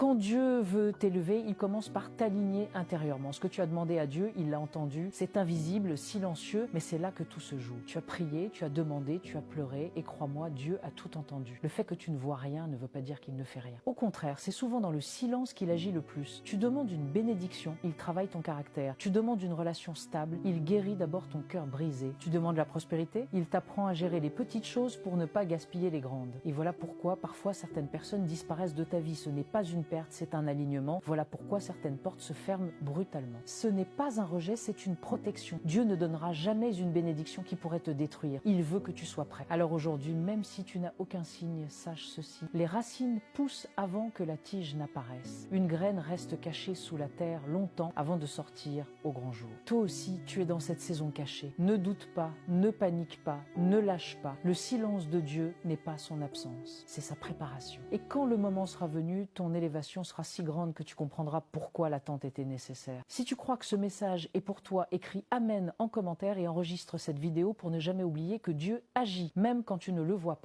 Quand Dieu veut t'élever, il commence par t'aligner intérieurement. Ce que tu as demandé à Dieu, il l'a entendu. C'est invisible, silencieux, mais c'est là que tout se joue. Tu as prié, tu as demandé, tu as pleuré, et crois-moi, Dieu a tout entendu. Le fait que tu ne vois rien ne veut pas dire qu'il ne fait rien. Au contraire, c'est souvent dans le silence qu'il agit le plus. Tu demandes une bénédiction, il travaille ton caractère. Tu demandes une relation stable, il guérit d'abord ton cœur brisé. Tu demandes la prospérité, il t'apprend à gérer les petites choses pour ne pas gaspiller les grandes. Et voilà pourquoi parfois certaines personnes disparaissent de ta vie. Ce n'est pas une perte, c'est un alignement. Voilà pourquoi certaines portes se ferment brutalement. Ce n'est pas un rejet, c'est une protection. Dieu ne donnera jamais une bénédiction qui pourrait te détruire. Il veut que tu sois prêt. Alors aujourd'hui, même si tu n'as aucun signe, sache ceci. Les racines poussent avant que la tige n'apparaisse. Une graine reste cachée sous la terre longtemps avant de sortir au grand jour. Toi aussi, tu es dans cette saison cachée. Ne doute pas, ne panique pas, ne lâche pas. Le silence de Dieu n'est pas son absence, c'est sa préparation. Et quand le moment sera venu, ton élévation sera si grande que tu comprendras pourquoi l'attente était nécessaire. Si tu crois que ce message est pour toi, écris Amen en commentaire et enregistre cette vidéo pour ne jamais oublier que Dieu agit, même quand tu ne le vois pas.